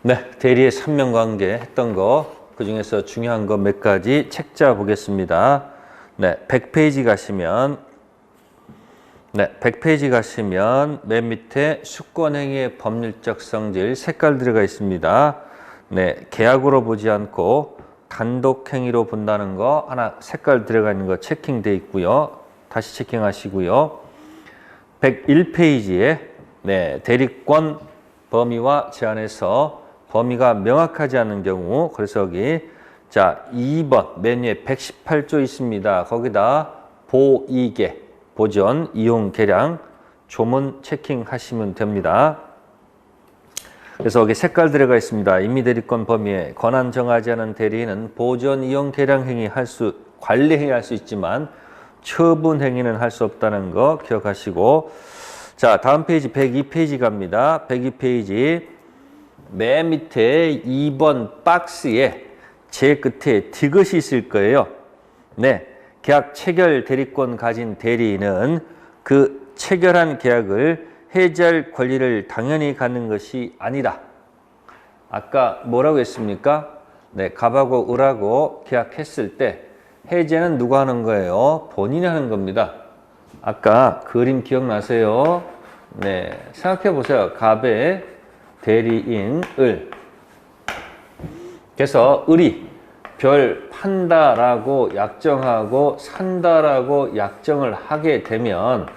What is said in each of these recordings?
네, 대리의 삼면관계 했던 거, 그 중에서 중요한 거 몇 가지 책자 보겠습니다. 네, 100페이지 가시면, 맨 밑에 수권행위의 법률적 성질 색깔 들어가 있습니다. 네, 계약으로 보지 않고 단독행위로 본다는 거 하나 색깔 들어가 있는 거 체킹돼 있고요. 다시 체킹하시고요. 101페이지에 대리권 범위와 제한에서 범위가 명확하지 않은 경우, 그래서 여기 자 2번 맨 위에 118조 있습니다. 거기다 보이계, 보전, 이용, 계량, 조문 체킹하시면 됩니다. 그래서 여기 색깔 들어가 있습니다. 임의대리권 범위에 권한 정하지 않은 대리인은 보전, 이용, 계량 행위 관리 행위 할 수 있지만 처분 행위는 할 수 없다는 거 기억하시고, 자 다음 페이지 102페이지 갑니다. 102페이지 맨 밑에 2번 박스에 제일 끝에 디귿이 있을 거예요. 네, 계약 체결 대리권 가진 대리인은 그 체결한 계약을 해지할 권리를 당연히 갖는 것이 아니다. 아까 뭐라고 했습니까? 네, 갑하고 을하고 계약했을 때 해제는 누가 하는 거예요? 본인이 하는 겁니다. 아까 그림 기억나세요? 네, 생각해 보세요. 갑의 대리인 을. 그래서 을이 별 판다라고 약정하고 산다라고 약정을 하게 되면,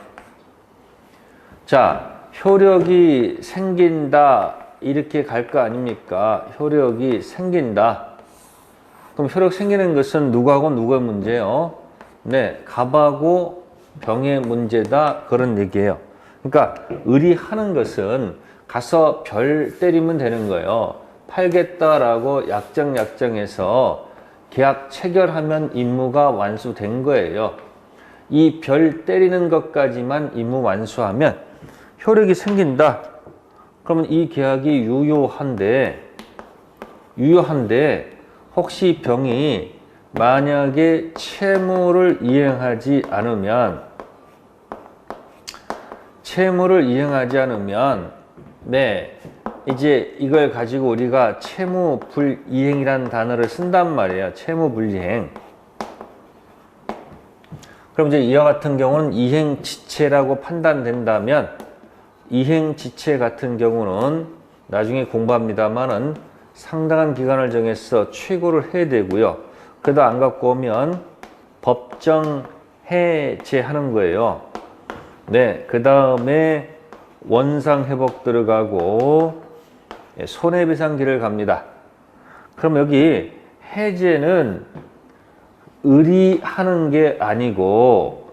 자, 효력이 생긴다 이렇게 갈 거 아닙니까? 효력이 생긴다. 그럼 효력 생기는 것은 누구하고 누구의 문제예요? 네, 갑하고 병의 문제다, 그런 얘기예요. 그러니까 을이 하는 것은 가서 별 때리면 되는 거예요. 팔겠다라고 약정해서 계약 체결하면 임무가 완수된 거예요. 이 별 때리는 것까지만 임무 완수하면 효력이 생긴다. 그러면 이 계약이 유효한데 혹시 병이 만약에 채무를 이행하지 않으면 네, 이제 이걸 가지고 우리가 채무불이행이라는 단어를 쓴단 말이에요. 채무불이행. 그럼 이제 이와 같은 경우는 이행지체라고 판단된다면, 이행지체 같은 경우는 나중에 공부합니다만은 상당한 기간을 정해서 최고를 해야 되고요. 그래도 안 갖고 오면 법정 해제하는 거예요. 네, 그 다음에 원상회복 들어가고 손해배상기를 갑니다. 그럼 여기 해제는 을이 하는 게 아니고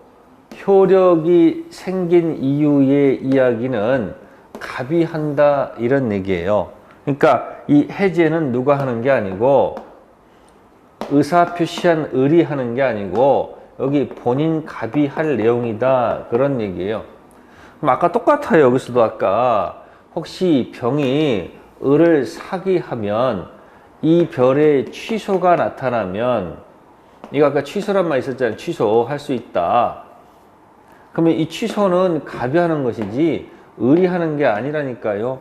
효력이 생긴 이유의 이야기는 갑이 한다, 이런 얘기예요. 그러니까 이 해제는 누가 하는 게 아니고, 의사표시한 을이 하는 게 아니고 여기 본인 갑이 할 내용이다, 그런 얘기예요. 그럼 아까 똑같아요. 여기서도 아까 혹시 병이 을을 사기하면 이 별의 취소가 나타나면, 이거 아까 취소란 말 있었잖아요. 취소할 수 있다. 그러면 이 취소는 갑이 하는 것이지 을이 하는 게 아니라니까요.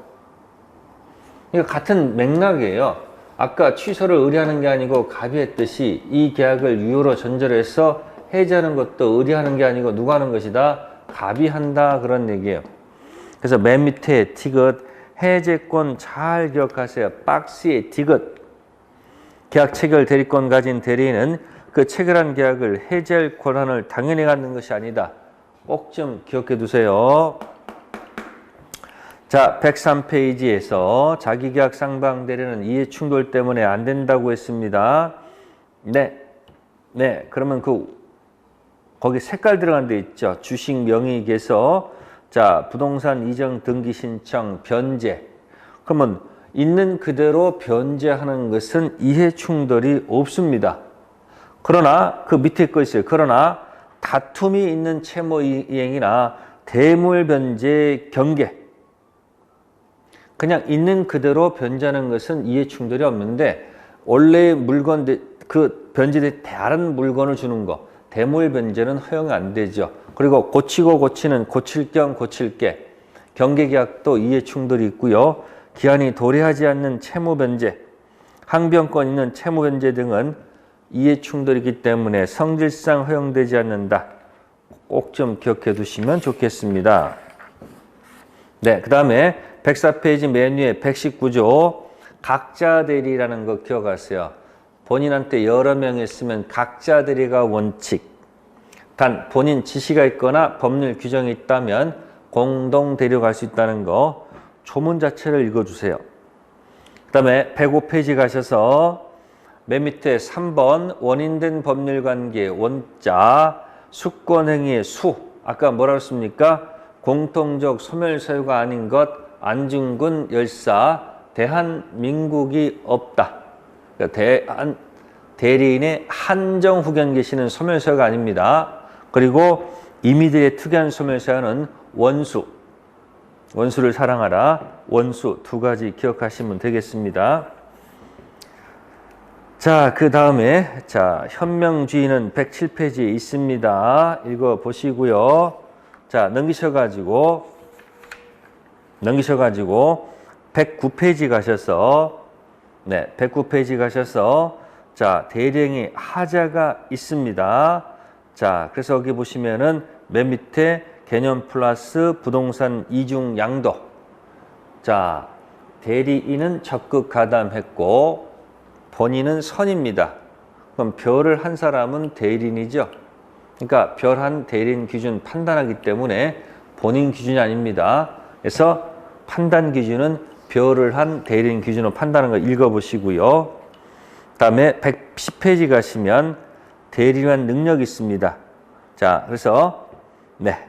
그러니까 같은 맥락이에요. 아까 취소를 을이 하는 게 아니고 갑이 했듯이 이 계약을 유효로 전제해서 해지하는 것도 을이 하는 게 아니고 누가 하는 것이다? 갑이 한다, 그런 얘기예요. 그래서 맨 밑에 디귿, 해제권 잘 기억하세요. 박스에 디귿. 계약 체결 대리권 가진 대리인은 그 체결한 계약을 해지할 권한을 당연히 갖는 것이 아니다. 꼭 좀 기억해 두세요. 자, 103페이지에서 자기계약 상방 대리는 이해충돌 때문에 안 된다고 했습니다. 네, 그러면 거기 색깔 들어간 데 있죠. 주식 명의계서, 자, 부동산 이전 등기 신청 변제. 그러면 있는 그대로 변제하는 것은 이해 충돌이 없습니다. 그러나 그 밑에 거 있어요. 그러나 다툼이 있는 채무 이행이나 대물 변제 경계, 그냥 있는 그대로 변제하는 것은 이해 충돌이 없는데, 원래 물건 그 변제된 다른 물건을 주는 거, 대물 변제는 허용 안 되죠. 그리고 고치는 고칠 겸 고칠게, 경계계약도 이해 충돌이 있고요. 기한이 도래하지 않는 채무변제, 항변권 있는 채무변제 등은 이해충돌이기 때문에 성질상 허용되지 않는다. 꼭 좀 기억해 두시면 좋겠습니다. 네, 그 다음에 104페이지 맨 위에 119조 각자 대리라는 거 기억하세요. 본인한테 여러 명 있으면 각자 대리가 원칙. 단 본인 지시가 있거나 법률 규정이 있다면 공동 대리가 할 수 있다는 거 조문 자체를 읽어주세요. 그 다음에 105페이지 가셔서 맨 밑에 3번 원인된 법률관계 원자 수권행위의 수. 아까 뭐라고 했습니까? 공통적 소멸소유가 아닌 것 안중근 열사 대한민국이 없다. 그러니까 대리인의 한정 후견 계시는 소멸소유가 아닙니다. 그리고 이미들의 특이한 소멸소유는 원수를 사랑하라. 원수 두 가지 기억하시면 되겠습니다. 자, 그 다음에 현명주의는 107페이지에 있습니다. 읽어 보시고요. 자, 넘기셔가지고 109페이지 가셔서 109페이지 가셔서 자, 대리행위 하자가 있습니다. 자, 그래서 여기 보시면은 맨 밑에 개념 플러스 부동산 이중 양도. 자, 대리인은 적극 가담했고 본인은 선입니다. 그럼 별을 한 사람은 대리인이죠. 그러니까 별 한 대리인 기준 판단하기 때문에 본인 기준이 아닙니다. 그래서 판단 기준은 별을 한 대리인 기준으로 판단하는 거 읽어보시고요. 그 다음에 110페이지 가시면 대리인한 능력이 있습니다. 자, 그래서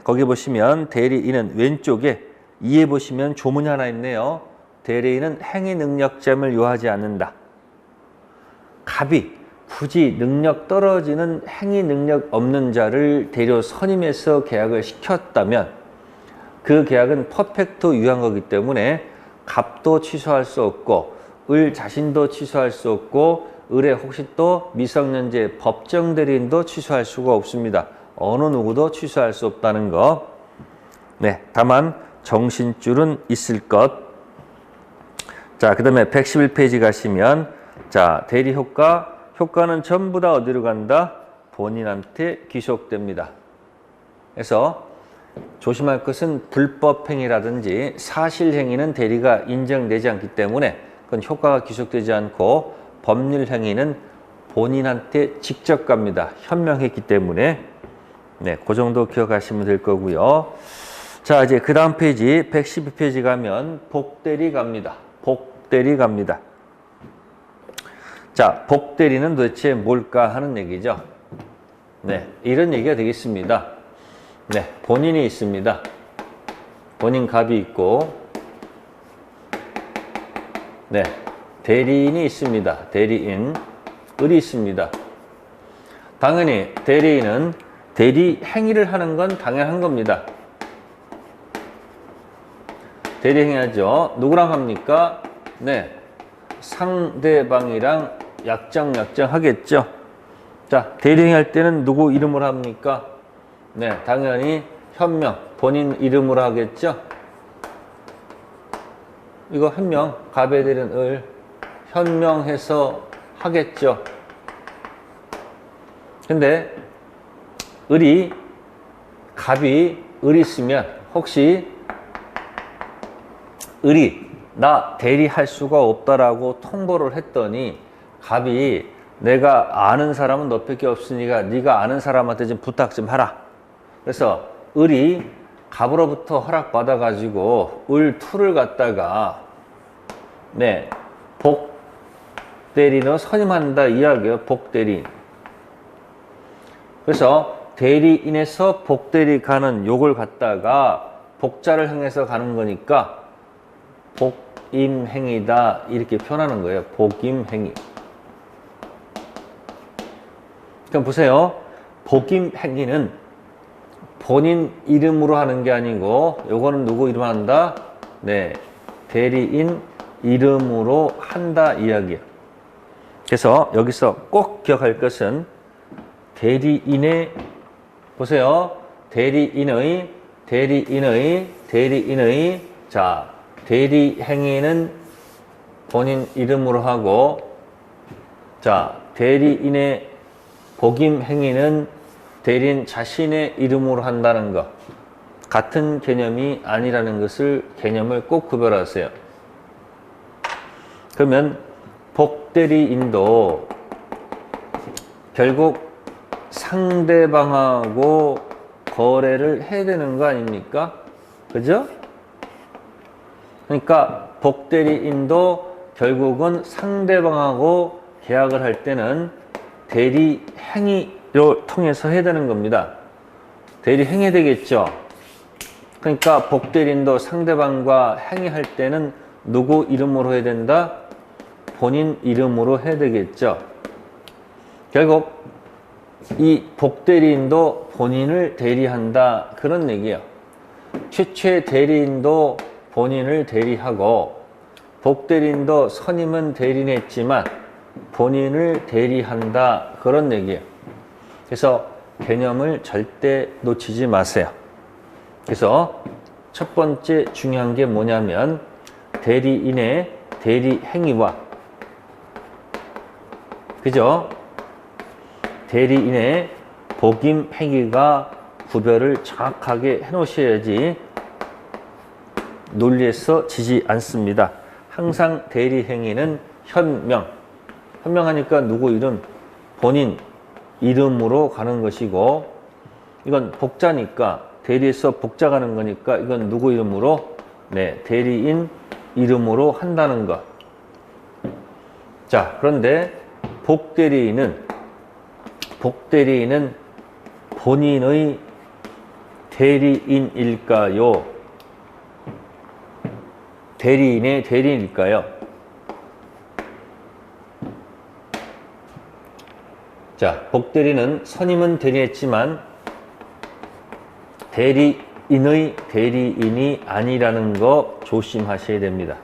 거기 보시면 대리인은 왼쪽에 이해 보시면 조문이 하나 있네요. 대리인은 행위 능력점을 요하지 않는다. 갑이 굳이 능력 떨어지는 행위 능력 없는 자를 대려 선임해서 계약을 시켰다면 그 계약은 퍼펙트 유효한 거기 때문에 갑도 취소할 수 없고 을 자신도 취소할 수 없고 을의 혹시 또 미성년자 법정 대리인도 취소할 수가 없습니다. 어느 누구도 취소할 수 없다는 거. 다만 정신줄은 있을 것. 자, 그 다음에 111페이지 가시면 자, 대리 효과는 전부 다 어디로 간다? 본인한테 귀속됩니다. 그래서 조심할 것은 불법행위라든지 사실행위는 대리가 인정되지 않기 때문에 그건 효과가 귀속되지 않고 법률행위는 본인한테 직접 갑니다. 현명했기 때문에 그 정도 기억하시면 될 거고요. 자, 이제 그 다음 페이지 112페이지 가면 복대리 갑니다. 복대리 갑니다. 자, 복대리는 도대체 뭘까 하는 얘기죠. 이런 얘기가 되겠습니다. 본인이 있습니다. 본인 갑이 있고, 대리인이 있습니다. 대리인, 을이 있습니다. 당연히 대리인은 대리 행위를 하는 건 당연한 겁니다. 대리 행위하죠. 누구랑 합니까? 상대방이랑 약정 하겠죠. 자, 대리 행위할 때는 누구 이름으로 합니까? 당연히 현명, 본인 이름으로 하겠죠. 이거 현명, 갑에 대리는 을 현명해서 하겠죠. 근데 갑이 을이 있으면 혹시 을이 나 대리할 수가 없다라고 통보를 했더니 갑이 내가 아는 사람은 너밖에 없으니까 네가 아는 사람한테 좀 부탁 좀 하라. 그래서 을이 갑으로부터 허락받아가지고 을2를 갖다가 복대리인으로 선임한다 이야기예요. 복대리인. 그래서 대리인에서 복대리 가는 요걸 갖다가 복자를 향해서 가는 거니까 복임행위다 이렇게 표현하는 거예요. 복임행위. 그럼 보세요. 복임행위는 본인 이름으로 하는 게 아니고 요거는 누구 이름 한다? 대리인 이름으로 한다 이야기예요. 그래서 여기서 꼭 기억할 것은 대리인의 보세요. 대리인의 자, 대리 행위는 본인 이름으로 하고, 자, 대리인의 복임 행위는 대리인 자신의 이름으로 한다는 것. 같은 개념이 아니라는 것을 개념을 꼭 구별하세요. 그러면 복대리인도 결국 상대방하고 거래를 해야 되는 거 아닙니까? 그죠? 그러니까 복대리인도 결국은 상대방하고 계약을 할 때는 대리 행위를 통해서 해야 되는 겁니다. 대리 행위 되겠죠? 그러니까 복대리인도 상대방과 행위할 때는 누구 이름으로 해야 된다? 본인 이름으로 해야 되겠죠? 결국 이 복대리인도 본인을 대리한다, 그런 얘기예요. 최초의 대리인도 본인을 대리하고 복대리인도 선임은 대리인했지만 본인을 대리한다, 그런 얘기예요. 그래서 개념을 절대 놓치지 마세요. 그래서 첫 번째 중요한 게 뭐냐면 대리인의 대리 행위와, 그죠? 대리인의 복임 행위가 구별을 정확하게 해 놓으셔야지 논리에서 지지 않습니다. 항상 대리 행위는 현명하니까 누구 이름, 본인 이름으로 가는 것이고, 이건 복자니까 대리에서 복자 가는 거니까 이건 누구 이름으로? 네, 대리인 이름으로 한다는 것. 자, 그런데 복대리인은 본인의 대리인일까요? 대리인의 대리인일까요? 자, 복대리는 선임은 대리했지만 대리인의 대리인이 아니라는 거 조심하셔야 됩니다.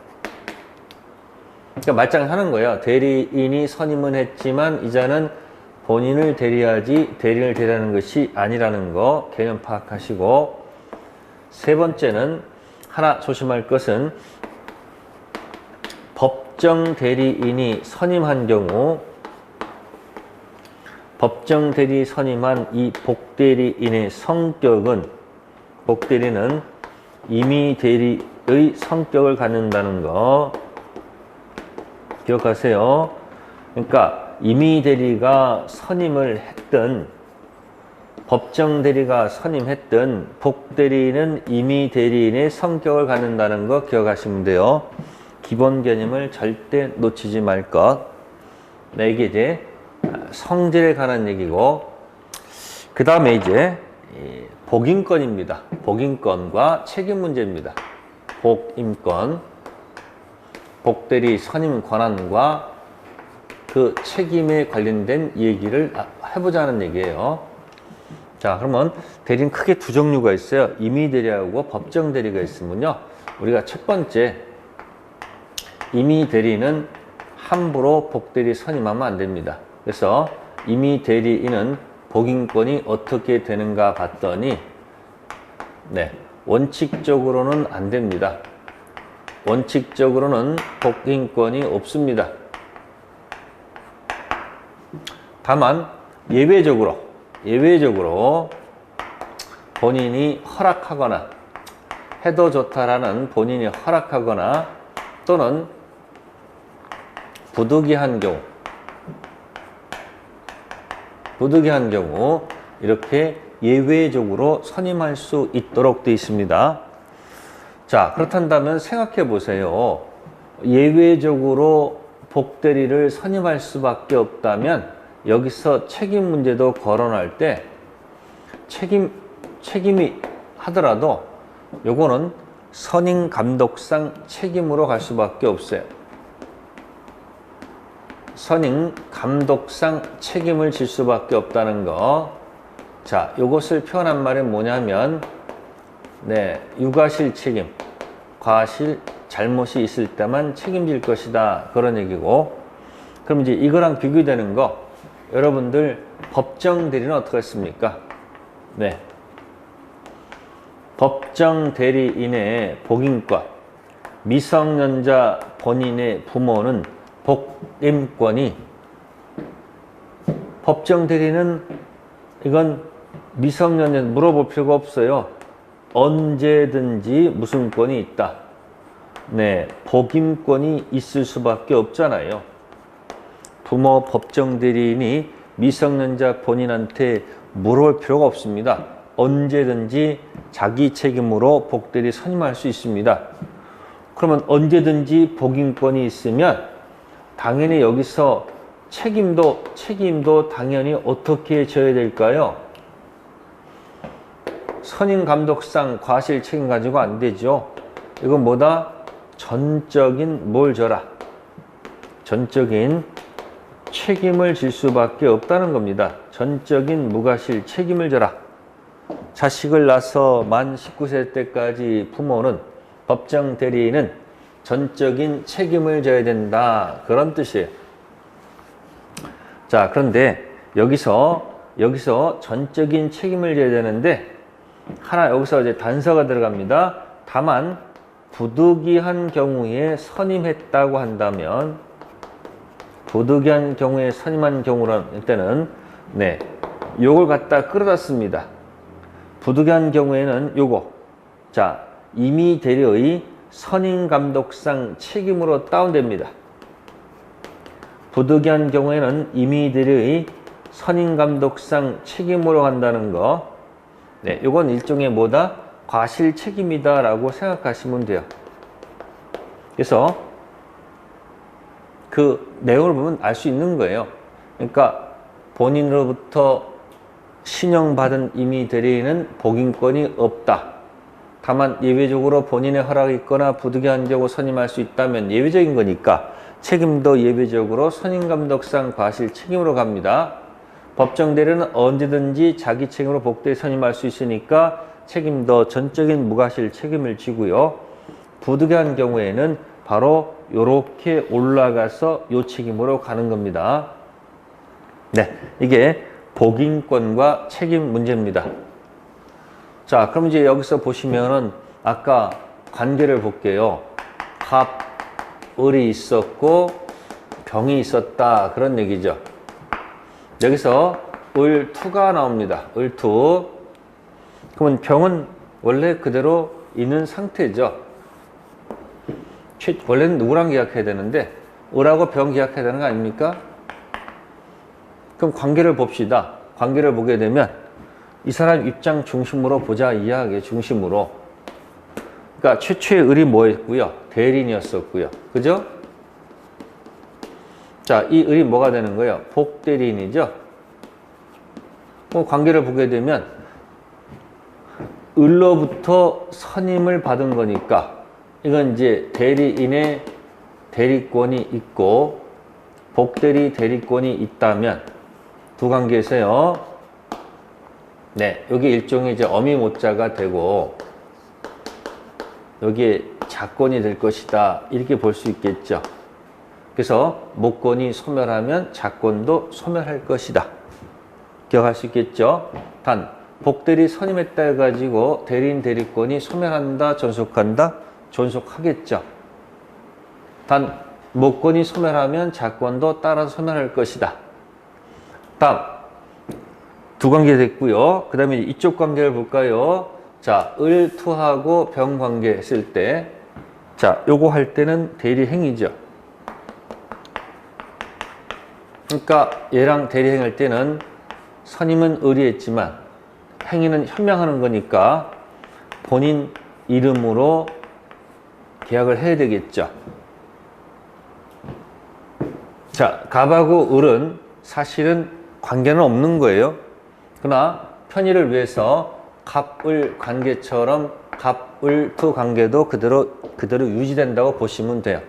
그러니까 말장하는 거예요. 대리인이 선임은 했지만 이자는 본인을 대리하지 대리인을 대리하는 것이 아니라는 거 개념 파악하시고, 세 번째는 하나 조심할 것은 법정 대리인이 선임한 경우 법정 대리 선임한 이 복대리인의 성격은, 복대리는 임의 대리의 성격을 갖는다는 거 기억하세요. 그러니까 임의 대리가 선임을 했든 법정 대리가 선임했든 복대리는 임의 대리인의 성격을 갖는다는 거 기억하시면 돼요. 기본 개념을 절대 놓치지 말 것. 네, 이게 이제 성질에 관한 얘기고, 그 다음에 이제 복임권입니다. 복임권과 책임 문제입니다. 복임권, 복대리 선임 권한과 그 책임에 관련된 얘기를 해보자는 얘기예요. 자, 그러면 대리는 크게 두 종류가 있어요. 임의 대리하고 법정 대리가 있으면요, 우리가 첫 번째 임의 대리는 함부로 복대리 선임하면 안 됩니다. 그래서 임의 대리인은 복임권이 어떻게 되는가 봤더니, 네, 원칙적으로는 안 됩니다. 원칙적으로는 복임권이 없습니다. 다만 예외적으로 본인이 허락하거나 해도 좋다라는 본인이 허락하거나 또는 부득이한 경우 이렇게 예외적으로 선임할 수 있도록 되어 있습니다. 자, 그렇단다면 생각해 보세요. 예외적으로 복대리를 선임할 수밖에 없다면 여기서 책임 문제도 거론할 때 책임이 하더라도 요거는 선임 감독상 책임으로 갈 수밖에 없어요. 선임 감독상 책임을 질 수밖에 없다는 거. 자, 요것을 표현한 말이 뭐냐면, 네, 유가실 책임, 과실 잘못이 있을 때만 책임질 것이다, 그런 얘기고. 그럼 이제 이거랑 비교되는 거, 여러분들 법정 대리는 어떻게 했습니까? 네, 법정 대리인의 복임권, 미성년자 본인의 부모는 복임권이, 법정 대리는 이건 미성년자 물어볼 필요가 없어요. 언제든지 무슨 권이 있다. 네, 복임권이 있을 수밖에 없잖아요. 부모 법정 대리인이 미성년자 본인한테 물어볼 필요가 없습니다. 언제든지 자기 책임으로 복대리 선임할 수 있습니다. 그러면 언제든지 복임권이 있으면 당연히 여기서 책임도 당연히 어떻게 져야 될까요? 선임 감독상 과실 책임 가지고 안 되죠. 이건 뭐다? 전적인 뭘 져라? 전적인 책임을 질 수밖에 없다는 겁니다. 전적인 무과실 책임을 져라. 자식을 낳아서 만 19세 때까지 부모는, 법정 대리인은 전적인 책임을 져야 된다. 그런 뜻이에요. 자, 그런데 여기서 전적인 책임을 져야 되는데 하나 여기서 이제 단서가 들어갑니다. 다만 부득이한 경우에 선임했다고 한다면, 부득이한 경우에 선임한 경우라는 때는 네, 요걸 갖다 끌어다 씁니다. 부득이한 경우에는 요거, 자, 임의 대리의 선임 감독상 책임으로 다운됩니다. 부득이한 경우에는 임의 대리의 선임 감독상 책임으로 간다는 거, 네, 요건 일종의 뭐다? 과실 책임이다 라고 생각하시면 돼요. 그래서 그 내용을 보면 알 수 있는 거예요. 그러니까 본인으로부터 신용받은 임의 대리인은 복임권이 없다. 다만 예외적으로 본인의 허락이 있거나 부득이한 경우 선임할 수 있다면 예외적인 거니까 책임도 예외적으로 선임감독상 과실 책임으로 갑니다. 법정 대리는 언제든지 자기 책임으로 복대에 선임할 수 있으니까 책임도 전적인 무과실 책임을 지고요. 부득이한 경우에는 바로 요렇게 올라가서 요 책임으로 가는 겁니다. 네, 이게 복임권과 책임 문제입니다. 자, 그럼 이제 여기서 보시면은 아까 관계를 볼게요. 갑, 을이 있었고 병이 있었다, 그런 얘기죠. 여기서 을투가 나옵니다. 을투. 그러면 병은 원래 그대로 있는 상태죠. 원래는 누구랑 계약해야 되는데 을하고 병 계약해야 되는 거 아닙니까? 그럼 관계를 봅시다. 관계를 보게 되면 이 사람 입장 중심으로 보자, 이해하게 중심으로. 그러니까 최초의 을이 뭐였고요? 대리인이었었고요. 그죠? 자, 이 을이 뭐가 되는 거예요? 복대리인이죠? 관계를 보게 되면 을로부터 선임을 받은 거니까 이건 이제 대리인의 대리권이 있고 복대리 대리권이 있다면 두 관계에서요. 네, 여기 일종의 이제 어미 모자가 되고 여기에 자권이 될 것이다. 이렇게 볼 수 있겠죠. 그래서 모권이 소멸하면 자권도 소멸할 것이다. 기억할 수 있겠죠. 단 복대리 선임했다 해가지고 대리인 대리권이 소멸한다, 존속한다? 존속하겠죠. 단 모권이 소멸하면 자권도 따라서 소멸할 것이다. 다음 두 관계 됐고요. 그 다음에 이쪽 관계를 볼까요? 자, 을투하고 병 관계 했을 때, 자, 요거 할 때는 대리행위죠. 그러니까 얘랑 대리행할 때는 선임은 을이 했지만 행위는 현명하는 거니까 본인 이름으로 계약을 해야 되겠죠. 자, 갑하고 을은 사실은 관계는 없는 거예요. 그러나 편의를 위해서 갑을 관계처럼 갑을투 관계도 그대로 유지된다고 보시면 돼요.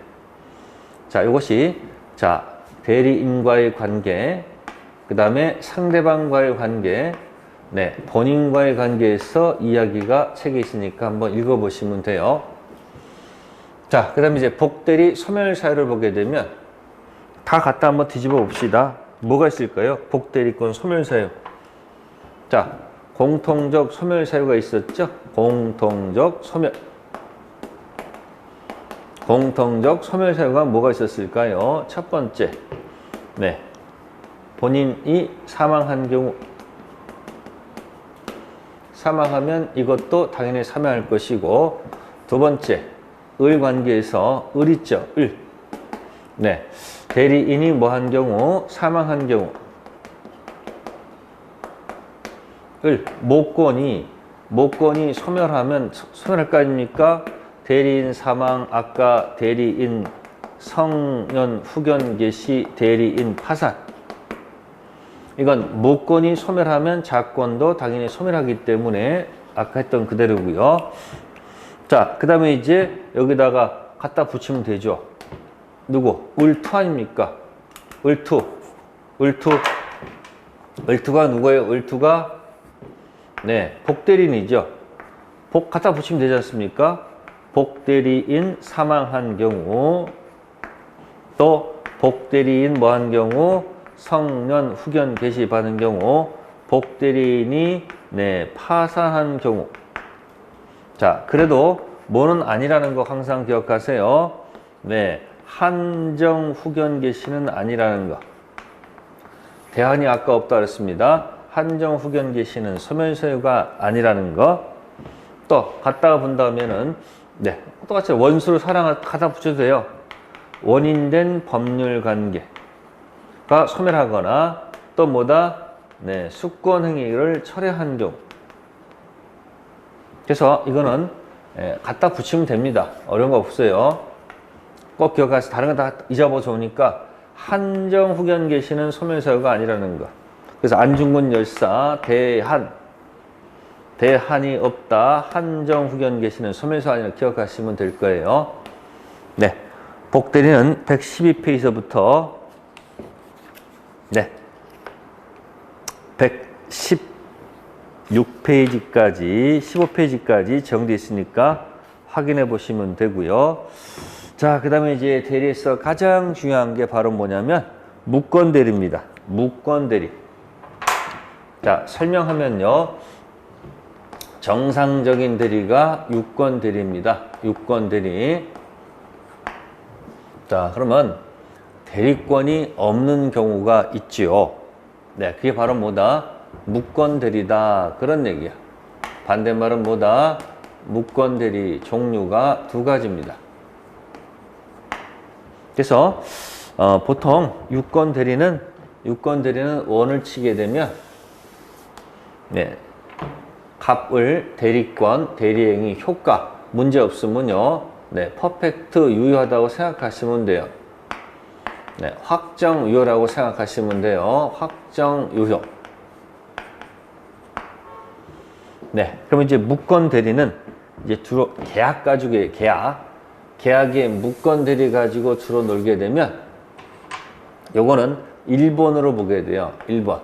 자, 이것이 자, 대리인과의 관계, 그 다음에 상대방과의 관계, 네, 본인과의 관계에서 이야기가 책에 있으니까 한번 읽어보시면 돼요. 자, 그 다음에 이제 복대리 소멸 사유를 보게 되면 다 갖다 한번 뒤집어 봅시다. 뭐가 있을까요? 복대리권 소멸 사유. 자, 공통적 소멸 사유가 있었죠? 공통적 소멸. 공통적 소멸사유가 뭐가 있었을까요? 첫 번째, 네, 본인이 사망한 경우, 사망하면 이것도 당연히 사망할 것이고, 두 번째, 을 관계에서 을 있죠, 을. 네, 대리인이 뭐 한 경우, 사망한 경우, 을, 모권이 소멸하면 소멸할 거 아닙니까? 대리인 사망, 아까 대리인 성년 후견 개시, 대리인 파산. 이건 모권이 소멸하면 자권도 당연히 소멸하기 때문에 아까 했던 그대로고요. 자, 그 다음에 이제 여기다가 갖다 붙이면 되죠. 누구? 을투 아닙니까? 을투가 누구예요? 을투가 네, 복대리인이죠. 복 갖다 붙이면 되지 않습니까? 복대리인 사망한 경우, 또 복대리인 뭐 한 경우, 성년 후견 개시 받은 경우, 복대리인이 네, 파산한 경우. 자, 그래도 뭐는 아니라는 거 항상 기억하세요. 네, 한정 후견 개시는 아니라는 거. 대안이 아까 없다 그랬습니다. 한정 후견 개시는 소멸사유가 아니라는 거. 또 갖다가 본다면은 네, 똑같이 원수를 사랑을 갖다 붙여도 돼요. 원인된 법률 관계가 소멸하거나 또 뭐다? 네, 수권 행위를 철회한 경우. 그래서 이거는 갖다 붙이면 됩니다. 어려운 거 없어요. 꼭 기억하세요. 다른 거 다 잊어버 좋으니까 한정 후견 개시는 소멸사유가 아니라는 거. 그래서 안중근 열사 대한이 없다. 한정 후견 개시는 소멸사유 아니라 기억하시면 될 거예요. 네, 복대리는 112페이지부터 네, 116페이지까지 15페이지까지 정리되어 있으니까 확인해 보시면 되고요. 자, 그 다음에 이제 대리에서 가장 중요한 게 바로 뭐냐면 무권대리입니다. 무권대리. 자, 설명하면요. 정상적인 대리가 유권대리입니다. 유권대리. 자, 그러면 대리권이 없는 경우가 있지요. 네, 그게 바로 뭐다? 무권대리다. 그런 얘기야. 반대말은 뭐다? 무권대리 종류가 두 가지입니다. 그래서 보통 유권대리는 원을 치게 되면 네, 갑을 대리권, 대리행위 효과 문제 없으면요, 네, 퍼펙트 유효하다고 생각하시면 돼요. 네, 확정 유효라고 생각하시면 돼요. 확정 유효. 네, 그럼 이제 무권 대리는 이제 주로 계약 가지고 계약에 무권 대리 가지고 주로 놀게 되면 요거는 1번으로 보게 돼요. 1번.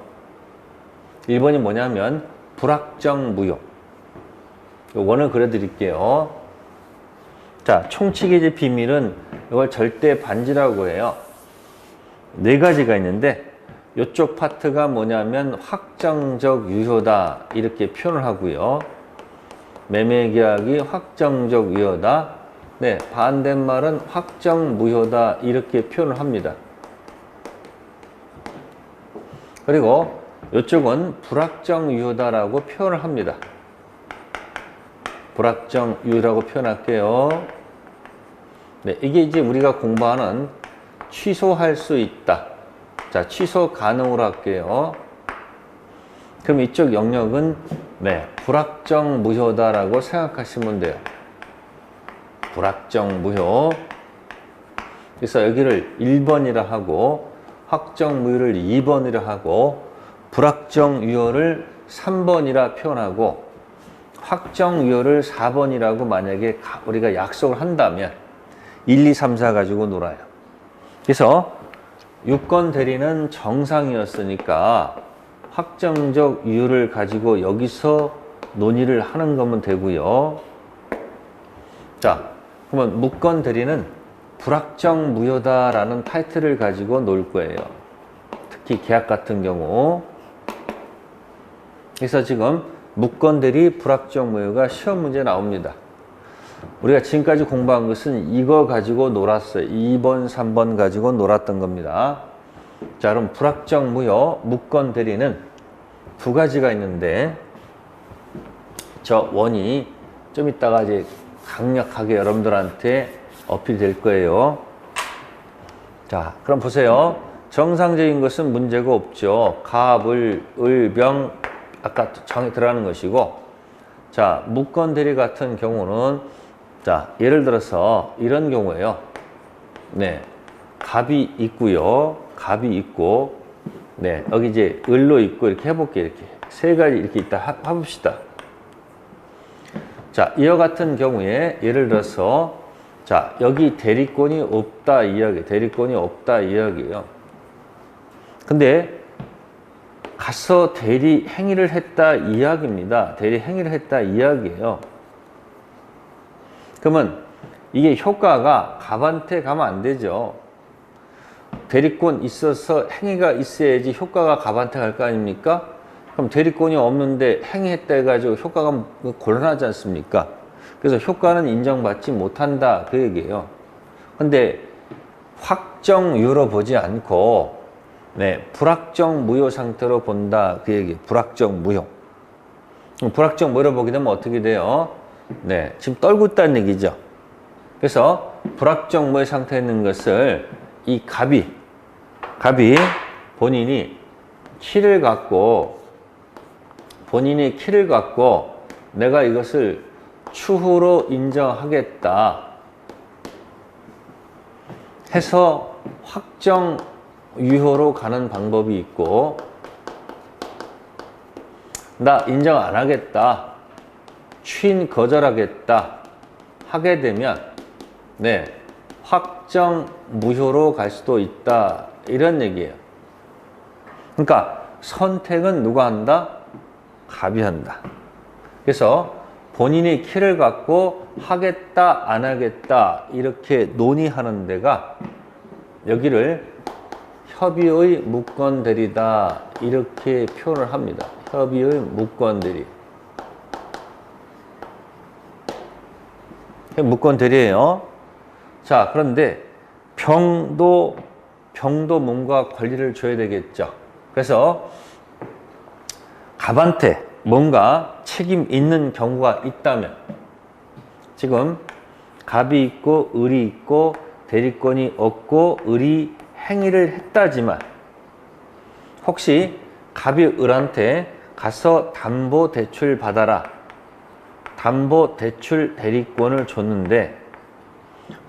1번이 뭐냐면 불확정 무효. 요거는 그려 드릴게요. 자, 총칙의 비밀은 이걸 절대 반지라고 해요. 네 가지가 있는데 이쪽 파트가 뭐냐면 확정적 유효다 이렇게 표현을 하고요. 매매계약이 확정적 유효다. 네, 반대말은 확정 무효다 이렇게 표현을 합니다. 그리고 이쪽은 불확정 유효다라고 표현을 합니다. 불확정 유효라고 표현할게요. 네, 이게 이제 우리가 공부하는 취소할 수 있다. 자, 취소 가능으로 할게요. 그럼 이쪽 영역은 네, 불확정 무효다라고 생각하시면 돼요. 불확정 무효. 그래서 여기를 1번이라 하고 확정 무효를 2번이라 하고 불확정 유효를 3번이라 표현하고 확정 유효를 4번이라고 만약에 우리가 약속을 한다면 1, 2, 3, 4 가지고 놀아요. 그래서 유권 대리는 정상이었으니까 확정적 이유를 가지고 여기서 논의를 하는 거면 되고요. 자, 그러면 무권 대리는 불확정 무효다라는 타이틀을 가지고 놀 거예요. 특히 계약 같은 경우. 그래서 지금 무권 대리 불확정 무효가 시험 문제 나옵니다. 우리가 지금까지 공부한 것은 이거 가지고 놀았어요. 2번, 3번 가지고 놀았던 겁니다. 자, 그럼 불확정 무효, 무건 대리는 두 가지가 있는데, 저 원이 좀 이따가 이제 강력하게 여러분들한테 어필될 거예요. 자, 그럼 보세요. 정상적인 것은 문제가 없죠. 갑, 을, 병, 아까 정에 들어가는 것이고, 자, 무건 대리 같은 경우는, 자, 예를 들어서 이런 경우에요. 네, 갑이 있고요. 갑이 있고, 네, 여기 이제 을로 있고, 이렇게 해볼게요. 이렇게. 세 가지 이렇게 있다 해봅시다. 자, 이와 같은 경우에 예를 들어서, 자, 여기 대리권이 없다 이야기, 대리권이 없다 이야기예요. 근데 가서 대리 행위를 했다 이야기입니다. 대리 행위를 했다 이야기예요. 그러면 이게 효과가 갑한테 가면 안 되죠. 대리권 있어서 행위가 있어야지 효과가 갑한테 갈 거 아닙니까? 그럼 대리권이 없는데 행위했다 해가지고 효과가 곤란하지 않습니까? 그래서 효과는 인정받지 못한다 그 얘기예요. 근데 확정유로 보지 않고 네, 불확정 무효 상태로 본다 그 얘기. 불확정 무효. 불확정 무효로 보게 되면 어떻게 돼요? 네, 지금 떨고 있다는 얘기죠. 그래서 불확정 무효 상태에 있는 것을 이 갑이 본인이 키를 갖고 내가 이것을 추후로 인정하겠다 해서 확정 유효로 가는 방법이 있고, 나 인정 안 하겠다, 추인 거절하겠다 하게 되면 네, 확정 무효로 갈 수도 있다 이런 얘기예요. 그러니까 선택은 누가 한다? 갑이 한다. 그래서 본인이 키를 갖고 하겠다 안 하겠다 이렇게 논의하는 데가 여기를 협의의 무건 대리다 이렇게 표현을 합니다. 협의의 무건 대리. 무건 대리예요. 자, 그런데 병도 뭔가 권리를 줘야 되겠죠. 그래서 갑한테 뭔가 책임 있는 경우가 있다면, 지금 갑이 있고 을이 있고 대리권이 없고 을이 행위를 했다지만 혹시 갑이 을한테 가서 담보대출 받아라, 담보대출 대리권을 줬는데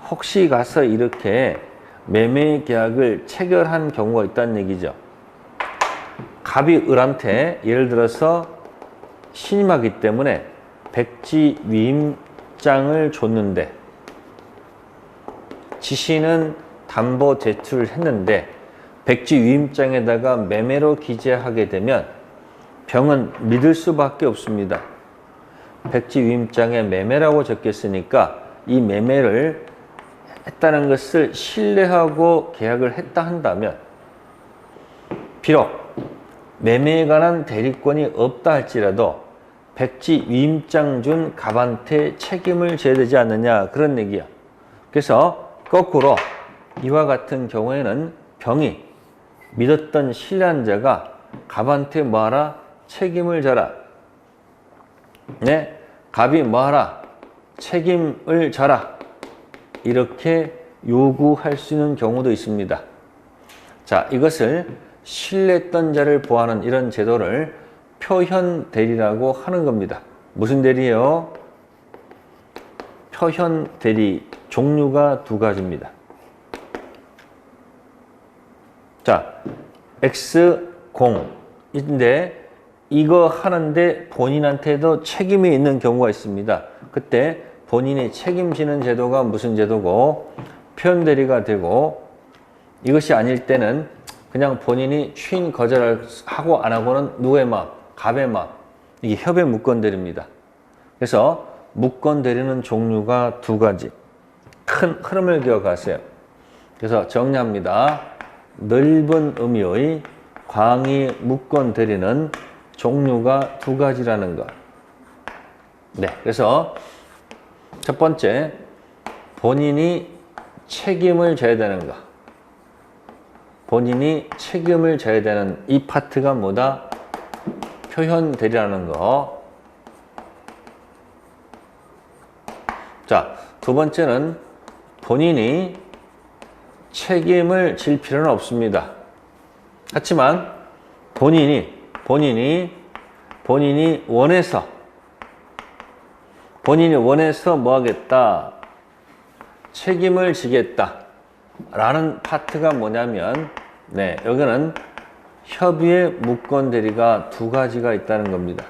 혹시 가서 이렇게 매매 계약을 체결한 경우가 있다는 얘기죠. 갑이 을한테 예를 들어서 신임하기 때문에 백지 위임장을 줬는데 지시는 담보 제출을 했는데 백지 위임장에다가 매매로 기재하게 되면 병은 믿을 수밖에 없습니다. 백지 위임장에 매매라고 적혔으니까 이 매매를 했다는 것을 신뢰하고 계약을 했다 한다면, 비록 매매에 관한 대리권이 없다 할지라도 백지 위임장 준 갑한테 책임을 져야 되지 않느냐 그런 얘기야. 그래서 거꾸로 이와 같은 경우에는 병이 믿었던 신뢰한 자가 갑한테 뭐하라? 책임을 져라. 네, 갑이 뭐하라? 책임을 져라. 이렇게 요구할 수 있는 경우도 있습니다. 자, 이것을 신뢰했던 자를 보호하는 이런 제도를 표현 대리라고 하는 겁니다. 무슨 대리예요? 표현 대리. 종류가 두 가지입니다. 자, X0인데 이거 하는데 본인한테도 책임이 있는 경우가 있습니다. 그때 본인이 책임지는 제도가 무슨 제도고 표현 대리가 되고, 이것이 아닐 때는 그냥 본인이 추인 거절하고 안 하고는 누구의 마음? 갑의 마음. 이게 협의 무건 대리입니다. 그래서 무건 대리는 종류가 두 가지. 큰 흐름을 기억하세요. 그래서 정리합니다. 넓은 의미의 광의 무건 대리는 종류가 두 가지라는 것. 네, 그래서 첫 번째, 본인이 책임을 져야 되는 거. 본인이 책임을 져야 되는 이 파트가 뭐다? 표현 대리라는 거. 자, 두 번째는 본인이 책임을 질 필요는 없습니다. 하지만 본인이 원해서 뭐 하겠다? 책임을 지겠다. 라는 파트가 뭐냐면, 네, 여기는 협의의 무권 대리가 두 가지가 있다는 겁니다.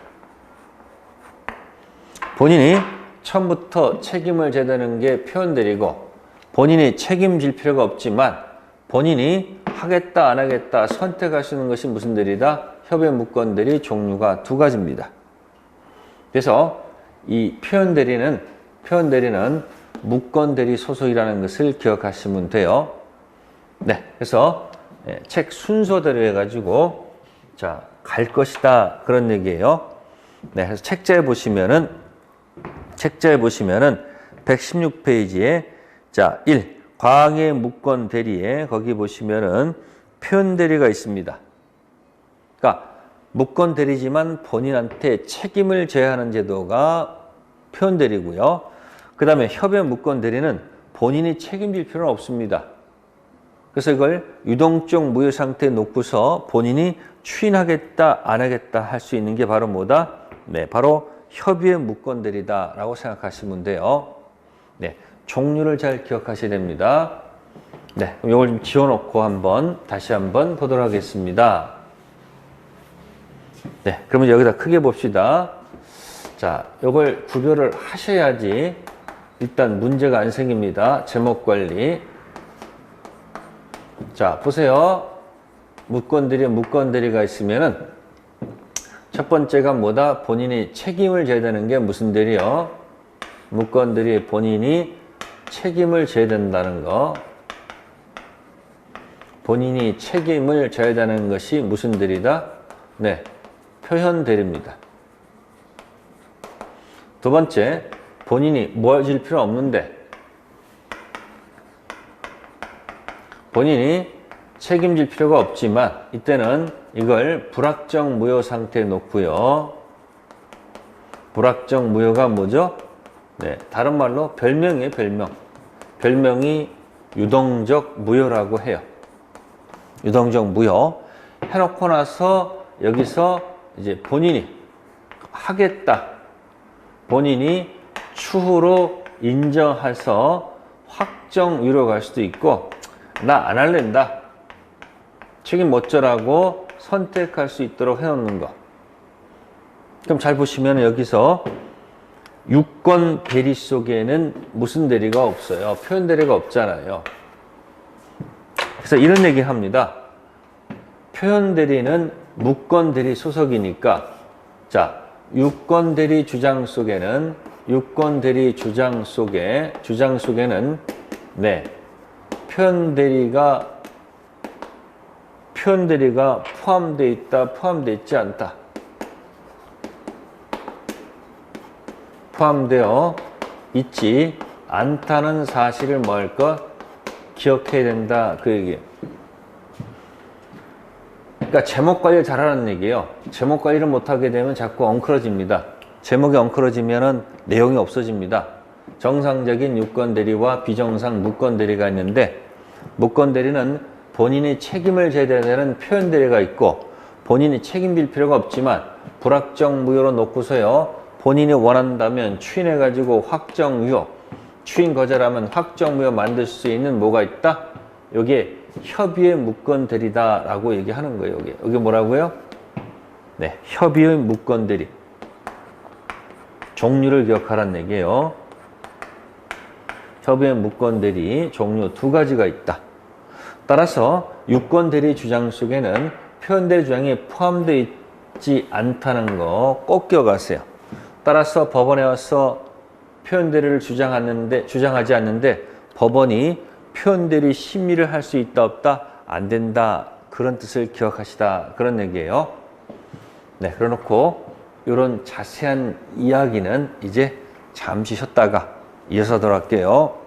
본인이 처음부터 책임을 져야 되는 게 표현 대리고, 본인이 책임질 필요가 없지만 본인이 하겠다 안 하겠다 선택할 수 있는 것이 무슨 대리다? 협의 무권 대리 종류가 두 가지입니다. 그래서 이 표현 대리는 무권 대리 소속이라는 것을 기억하시면 돼요. 네, 그래서 책 순서대로 해가지고 자, 갈 것이다 그런 얘기예요. 네, 그래서 책자에 보시면은 116페이지에 자, 1. 과학의 무권 대리에 거기 보시면은 표현 대리가 있습니다. 그러니까 무권 대리지만 본인한테 책임을 져야 하는 제도가 표현 대리고요. 그 다음에 협의 무권 대리는 본인이 책임질 필요는 없습니다. 그래서 이걸 유동적 무효 상태에 놓고서 본인이 추인하겠다 안 하겠다 할 수 있는 게 바로 뭐다? 네, 바로 협의의 무권 대리다라고 생각하시면 돼요. 네, 종류를 잘 기억하셔야 됩니다. 네, 그럼 이걸 좀 지워놓고 다시 한번 보도록 하겠습니다. 네, 그러면 여기다 크게 봅시다. 자, 이걸 구별을 하셔야지 일단 문제가 안 생깁니다. 제목 관리. 자, 보세요. 무권 대리가 있으면은 첫 번째가 뭐다? 본인이 책임을 져야 되는 게 무슨 대리요? 무권 대리 본인이 책임을 져야 된다는 거. 본인이 책임을 져야 되는 것이 무슨 대리다? 네, 표현 대리입니다. 두 번째, 본인이 모아질 필요 없는데 본인이 책임질 필요가 없지만 이때는 이걸 불확정 무효 상태에 놓고요. 불확정 무효가 뭐죠? 네, 다른 말로 별명이에요, 별명. 별명이 유동적 무효라고 해요. 유동적 무효. 해놓고 나서 여기서 이제 본인이 하겠다. 본인이 추후로 인정해서 확정 유효로 갈 수도 있고, 나 안 할랜다. 책임 못 져라고 선택할 수 있도록 해놓는 거. 그럼 잘 보시면 여기서 유권 대리 속에는 무슨 대리가 없어요. 표현 대리가 없잖아요. 그래서 이런 얘기 합니다. 표현 대리는 무권 대리 소속이니까, 자, 유권 대리 주장 속에는 네, 표현 대리가 포함되어 있다, 포함되어 있지 않다. 포함되어 있지 않다는 사실을 뭐 할 것? 기억해야 된다. 그 얘기예요. 그러니까 제목 관리를 잘하라는 얘기예요. 제목 관리를 못하게 되면 자꾸 엉클어집니다. 제목이 엉클어지면은 내용이 없어집니다. 정상적인 유권 대리와 비정상 무권 대리가 있는데, 무권 대리는 본인이 책임을 져야 되는 표현 대리가 있고, 본인이 책임질 필요가 없지만 불확정 무효로 놓고서요, 본인이 원한다면 추인해가지고 확정 유효, 추인 거절하면 확정 무효 만들 수 있는 뭐가 있다? 여기에 협의의 무권 대리다라고 얘기하는 거예요. 여기 뭐라고요? 네, 협의의 무권 대리. 종류를 기억하라는 얘기예요. 협의의 무권 대리 종류 두 가지가 있다. 따라서 유권 대리 주장 속에는 표현 대리 주장이 포함되어 있지 않다는 거 꼭 기억하세요. 따라서 법원에 와서 표현 대리를 주장하지 않는데 법원이 표현 대리 심의를 할 수 있다 없다? 안 된다. 그런 뜻을 기억하시다. 그런 얘기예요. 네, 그래놓고 이런 자세한 이야기는 이제 잠시 쉬었다가 이어서 하도록 할게요.